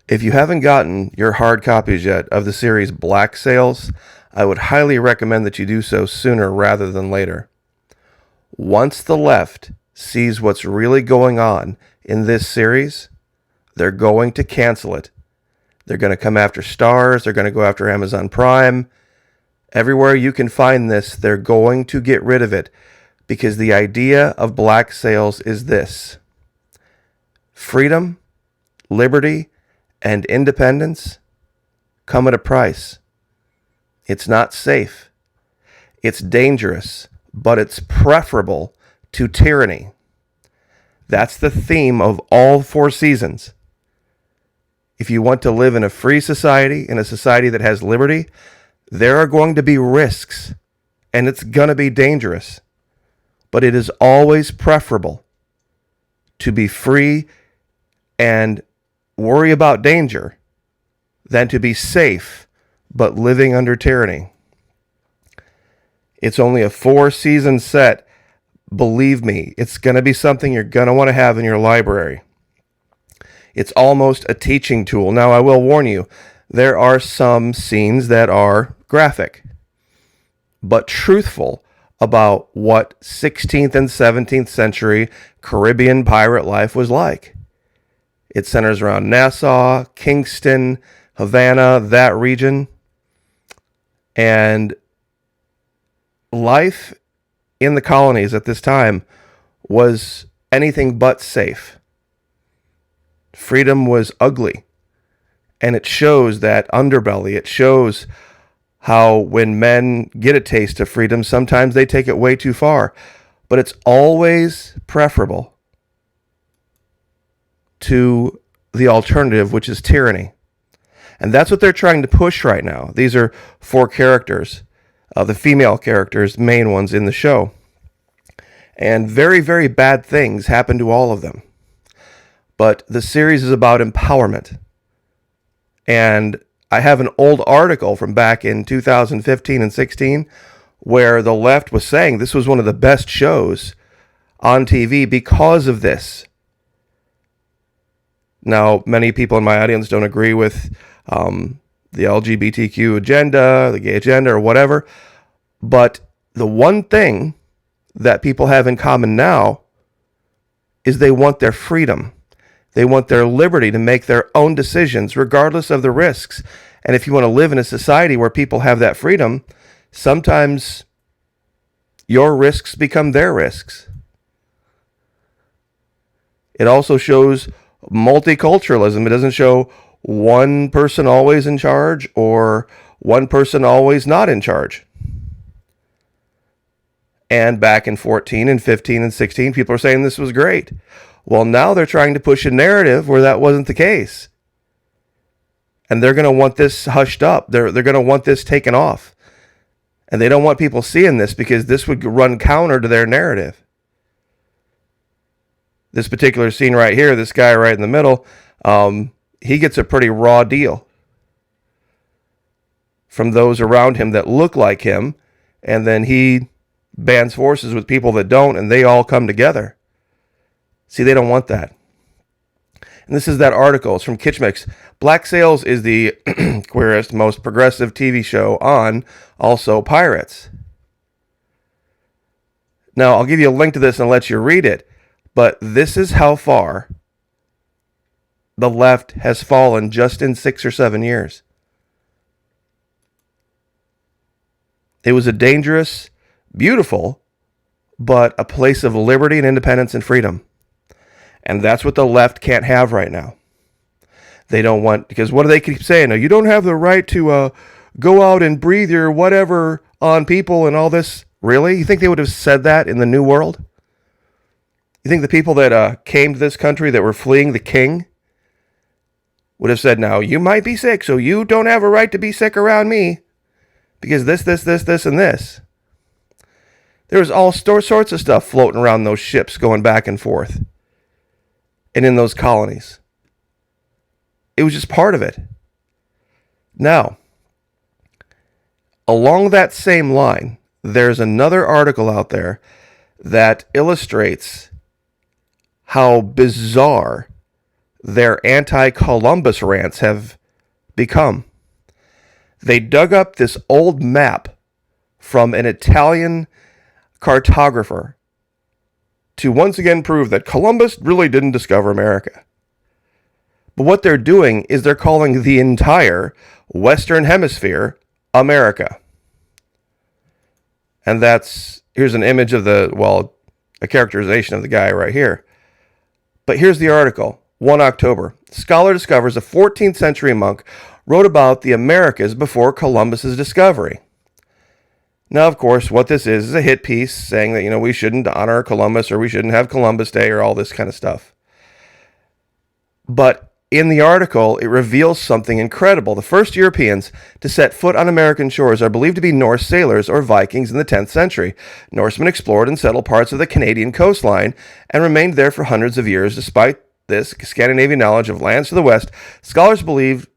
If you haven't gotten your hard copies yet of the series Black Sails, I would highly recommend that you do so sooner rather than later. Once the left sees what's really going on in this series, they're going to cancel it. They're going to come after Starz. They're going to go after Amazon Prime. Everywhere you can find this, they're going to get rid of it because the idea of Black Sails is this: freedom, liberty, and independence come at a price. It's not safe. It's dangerous, but it's preferable to tyranny. That's the theme of all 4 seasons. If you want to live in a free society, in a society that has liberty, there are going to be risks, and it's going to be dangerous. But it is always preferable to be free and worry about danger than to be safe but living under tyranny. It's only a 4-season set. Believe me, it's going to be something you're going to want to have in your library. It's almost a teaching tool. Now, I will warn you, there are some scenes that are graphic, but truthful about what 16th and 17th century Caribbean pirate life was like. It centers around Nassau, Kingston, Havana, that region. And life in the colonies at this time was anything but safe. Freedom was ugly. And it shows that underbelly. It shows how when men get a taste of freedom, sometimes they take it way too far. But it's always preferable to the alternative, which is tyranny. And that's what they're trying to push right now. These are 4 characters, the female characters, main ones in the show. And very, very bad things happen to all of them. But the series is about empowerment. And I have an old article from back in 2015 and 16 where the left was saying this was one of the best shows on TV because of this. Now, many people in my audience don't agree with the LGBTQ agenda, the gay agenda, or whatever. But the one thing that people have in common now is they want their freedom. They want their liberty to make their own decisions, regardless of the risks. And if you want to live in a society where people have that freedom, sometimes your risks become their risks. It also shows multiculturalism. It doesn't show one person always in charge or one person always not in charge. And back in 14 and 15 and 16, people are saying this was great. Well, now they're trying to push a narrative where that wasn't the case. And they're going to want this hushed up. They're going to want this taken off. And they don't want people seeing this because this would run counter to their narrative. This particular scene right here, this guy right in the middle, he gets a pretty raw deal from those around him that look like him. And then he bands forces with people that don't, and they all come together. See, they don't want that. And this is that article. It's from Kitchmix. Black Sails is the queerest, most progressive TV show on, also Pirates. Now, I'll give you a link to this and let you read it. But this is how far the left has fallen just in 6 or 7 years. It was a dangerous, beautiful, but a place of liberty and independence and freedom. And that's what the left can't have right now. They don't want, because what do they keep saying? No, you don't have the right to go out and breathe your whatever on people and all this. Really? You think they would have said that in the New World? You think the people that came to this country that were fleeing the king would have said, now, you might be sick, so you don't have a right to be sick around me because this, and this. There was all sorts of stuff floating around those ships going back and forth and in those colonies. It was just part of it. Now, along that same line, there's another article out there that illustrates how bizarre their anti-Columbus rants have become. They dug up this old map from an Italian cartographer to once again prove that Columbus really didn't discover America. But what they're doing is they're calling the entire Western Hemisphere America. And here's an image of a characterization of the guy right here. But here's the article, 1 October. Scholar discovers a 14th century monk wrote about the Americas before Columbus's discovery. Now, of course, what this is a hit piece saying that, we shouldn't honor Columbus or we shouldn't have Columbus Day or all this kind of stuff. But in the article, it reveals something incredible. The first Europeans to set foot on American shores are believed to be Norse sailors or Vikings in the 10th century. Norsemen explored and settled parts of the Canadian coastline and remained there for hundreds of years. Despite this Scandinavian knowledge of lands to the west, scholars believe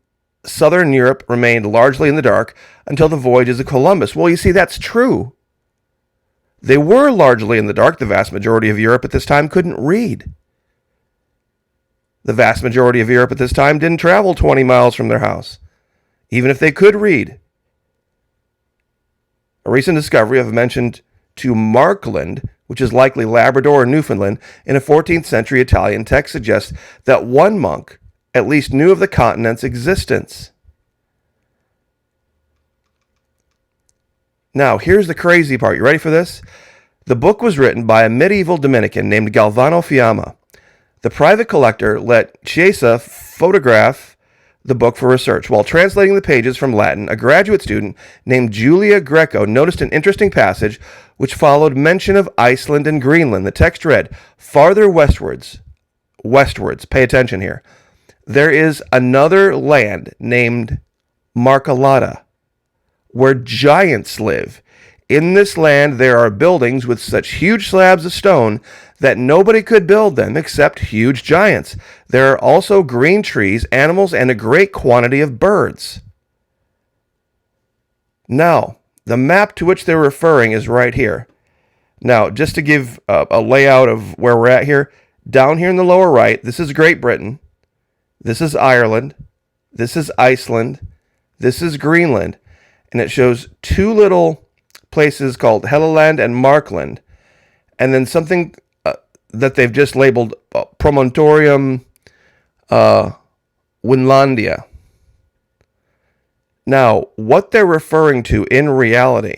southern Europe remained largely in the dark until the voyages of Columbus. Well, you see, that's true. They were largely in the dark. The vast majority of Europe at this time couldn't read. The vast majority of Europe at this time didn't travel 20 miles from their house, even if they could read. A recent discovery of mentioned to Markland, which is likely Labrador or Newfoundland, in a 14th century Italian text suggests that one monk at least knew of the continent's existence. Now, here's the crazy part. You ready for this? The book was written by a medieval Dominican named Galvano Fiamma. The private collector let Chiesa photograph the book for research. While translating the pages from Latin, a graduate student named Julia Greco noticed an interesting passage which followed mention of Iceland and Greenland. The text read, "Farther westwards, pay attention here, there is another land named Markalata, where giants live. In this land there are buildings with such huge slabs of stone that nobody could build them except huge giants. There are also green trees, animals, and a great quantity of birds." Now, the map to which they're referring is right here. Now, just to give a layout of where we're at here, down here in the lower right, this is Great Britain. This is Ireland. This is Iceland. This is Greenland. And it shows two little places called Helluland and Markland. And then something that they've just labeled Promontorium Winlandia. Now, what they're referring to in reality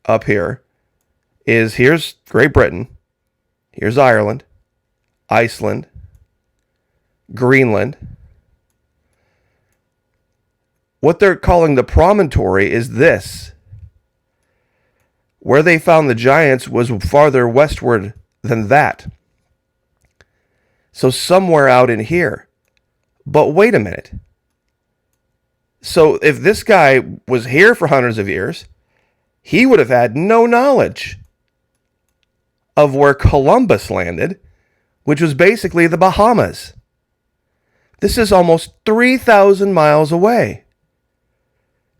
up here is here's Great Britain, here's Ireland, Iceland, Greenland. What they're calling the promontory is this. Where they found the giants was farther westward than that. So somewhere out in here. But wait a minute. So if this guy was here for hundreds of years, he would have had no knowledge of where Columbus landed, which was basically the Bahamas. This is almost 3,000 miles away.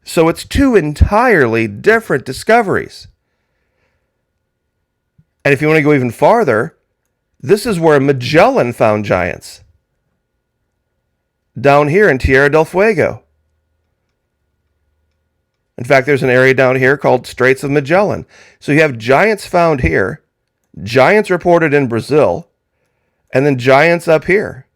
So it's two entirely different discoveries. And if you want to go even farther, this is where Magellan found giants. Down here in Tierra del Fuego. In fact, there's an area down here called Straits of Magellan. So you have giants found here, giants reported in Brazil, and then giants up here.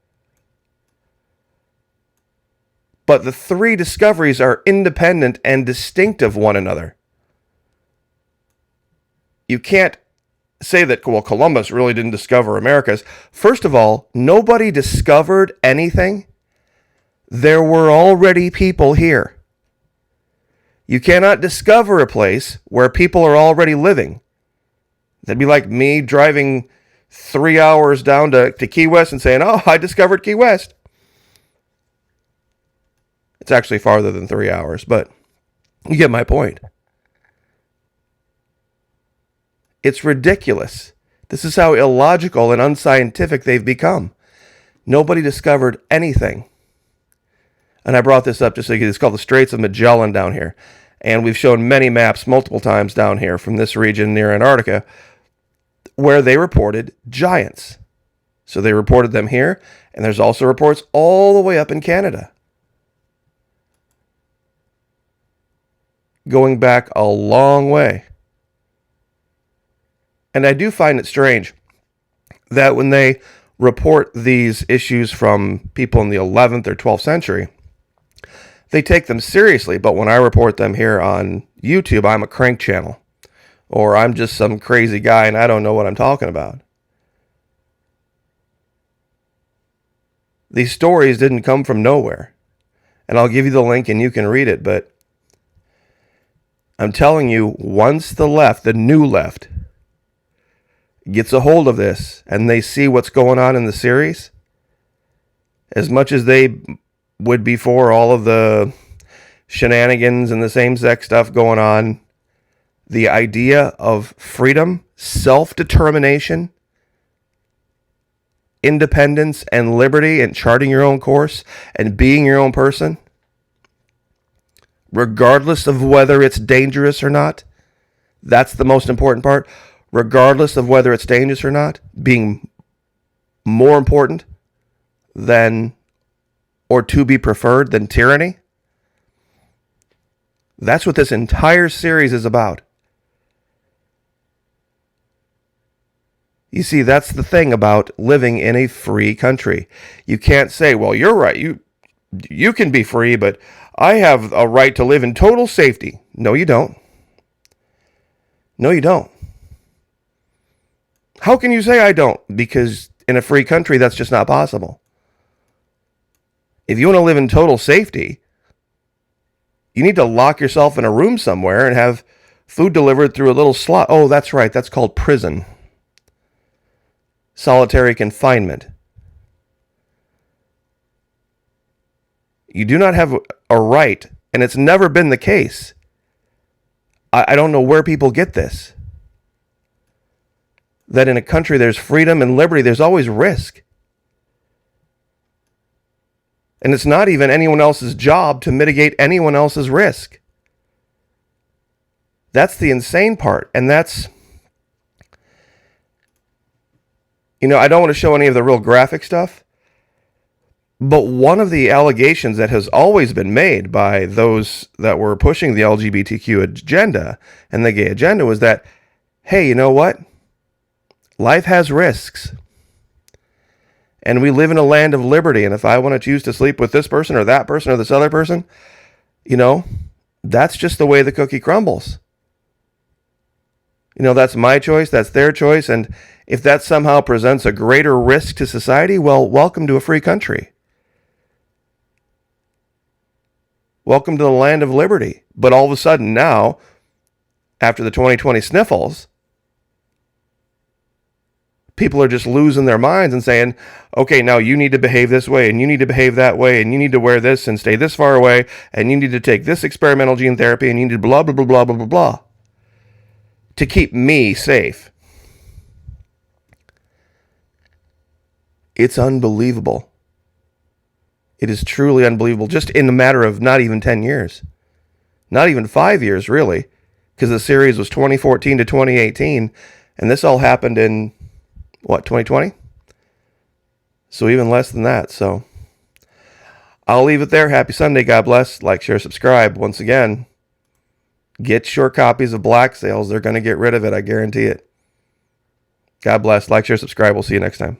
But the three discoveries are independent and distinct of one another. You can't say that, well, Columbus really didn't discover Americas. First of all, nobody discovered anything. There were already people here. You cannot discover a place where people are already living. That'd be like me driving 3 hours down to Key West and saying, oh, I discovered Key West. It's actually farther than 3 hours, but you get my point. It's ridiculous. This is how illogical and unscientific they've become. Nobody discovered anything. And I brought this up just so you can, it's called the Straits of Magellan down here. And we've shown many maps multiple times down here from this region near Antarctica where they reported giants. So they reported them here, And there's also reports all the way up in Canada, going back a long way. And I do find it strange that when they report these issues from people in the 11th or 12th century, they take them seriously. But when I report them here on YouTube, I'm a crank channel, or I'm just some crazy guy and I don't know what I'm talking about. These stories didn't come from nowhere. And I'll give you the link and you can read it. But I'm telling you, once the left, the new left, gets a hold of this and they see what's going on in the series, as much as they would be for all of the shenanigans and the same-sex stuff going on, the idea of freedom, self-determination, independence, and liberty, and charting your own course and being your own person, regardless of whether it's dangerous or not, that's the most important part. Regardless of whether it's dangerous or not, being more important than, or to be preferred than, tyranny. That's what this entire series is about. You see, that's the thing about living in a free country. You can't say, well, you're right, you can be free, but I have a right to live in total safety. No, you don't. No, you don't. How can you say I don't? Because in a free country, that's just not possible. If you want to live in total safety, you need to lock yourself in a room somewhere and have food delivered through a little slot. Oh, that's right. That's called prison. Solitary confinement. You do not have a right, and it's never been the case. I don't know where people get this. That in a country there's freedom and liberty, there's always risk. And it's not even anyone else's job to mitigate anyone else's risk. That's the insane part. And that's, I don't want to show any of the real graphic stuff, but one of the allegations that has always been made by those that were pushing the LGBTQ agenda and the gay agenda was that, hey, you know what? Life has risks. And we live in a land of liberty. And if I want to choose to sleep with this person or that person or this other person, that's just the way the cookie crumbles. That's my choice. That's their choice. And if that somehow presents a greater risk to society, well, welcome to a free country. Welcome to the land of liberty. But all of a sudden now, after the 2020 sniffles, people are just losing their minds and saying, okay, now you need to behave this way, and you need to behave that way, and you need to wear this and stay this far away, and you need to take this experimental gene therapy, and you need to blah, blah, blah, blah, blah, blah, blah, to keep me safe. It's unbelievable. It is truly unbelievable, just in a matter of not even 10 years. Not even 5 years, really, because the series was 2014 to 2018, and this all happened in 2020? So even less than that. So I'll leave it there. Happy Sunday. God bless. Like, share, subscribe. Once again, get your copies of Black Sails. They're going to get rid of it. I guarantee it. God bless. Like, share, subscribe. We'll see you next time.